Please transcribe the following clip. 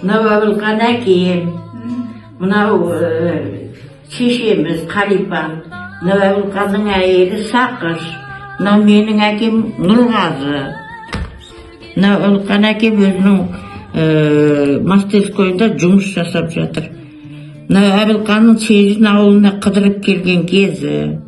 Mынау Әбілқан әкем, мынау шешеміз Қалипан, мынау Әбілқанның әйелі Сақыш, мынау менің әкем Нұрғазы. Мынау Әбілқан әкем өзінің мастерскойында жұмыс жасап жатыр. Мынау Әбілқанның Шежін ауылына қыдырып келген кезі.